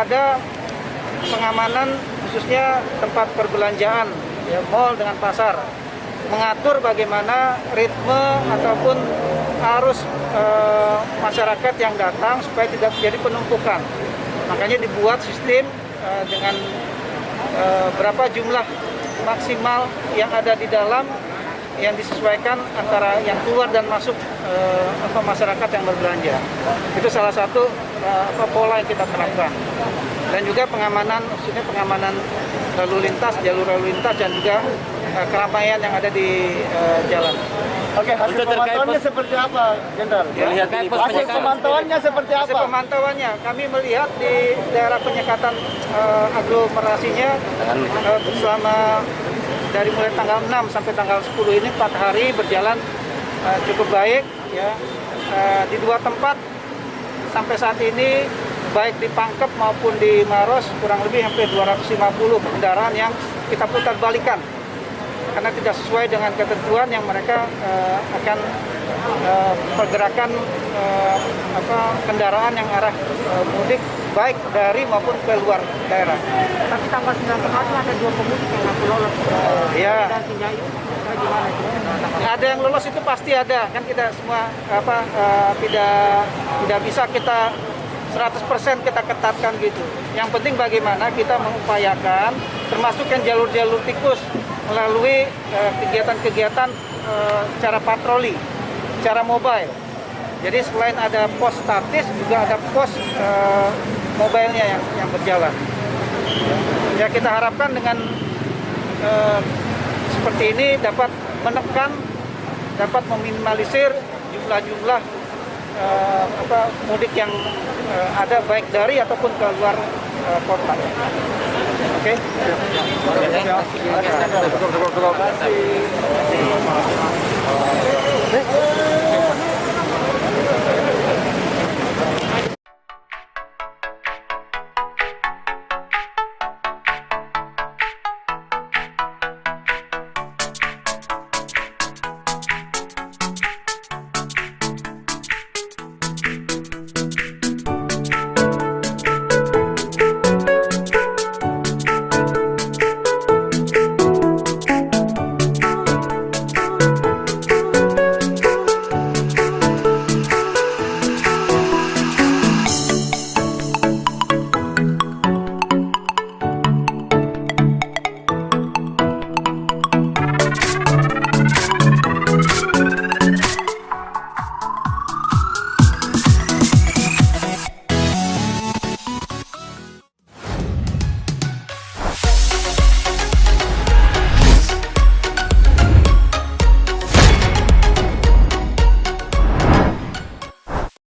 ada pengamanan khususnya tempat perbelanjaan, ya, mal dengan pasar, mengatur bagaimana ritme ataupun arus masyarakat yang datang supaya tidak terjadi penumpukan. Makanya dibuat sistem dengan berapa jumlah maksimal yang ada di dalam yang disesuaikan antara yang keluar dan masuk masyarakat yang berbelanja. Itu salah satu pola yang kita terapkan. Dan juga pengamanan, khususnya pengamanan lalu lintas, jalur lalu lintas dan juga keramaian yang ada di jalan. Oke, hasil pemantauannya seperti apa, Jenderal? Ya, hasil pemantauannya seperti apa? hasil pemantauannya, kami melihat di daerah penyekatan aglomerasinya selama dari mulai tanggal 6 sampai tanggal 10 ini 4 hari berjalan cukup baik, ya. Di 2 tempat sampai saat ini baik di Pangkep maupun di Maros kurang lebih hampir 250 kendaraan yang kita putar balikan karena tidak sesuai dengan ketentuan yang mereka akan pergerakan kendaraan yang arah mudik baik dari maupun ke luar daerah. Tapi tanggal 9 kemarin ada 2 pemudik yang ngaku lolos. Ya. Gimana itu? Ada yang lolos itu pasti ada, kan kita semua tidak bisa kita 100% kita ketatkan gitu. Yang penting bagaimana kita mengupayakan termasuk yang jalur-jalur tikus melalui kegiatan-kegiatan cara patroli, cara mobile. Jadi selain ada pos statis juga ada pos mobilenya yang berjalan. Ya kita harapkan dengan seperti ini dapat menekan, dapat meminimalisir jumlah-jumlah mudik yang ada baik dari ataupun ke luar kota. Oke. Terima kasih.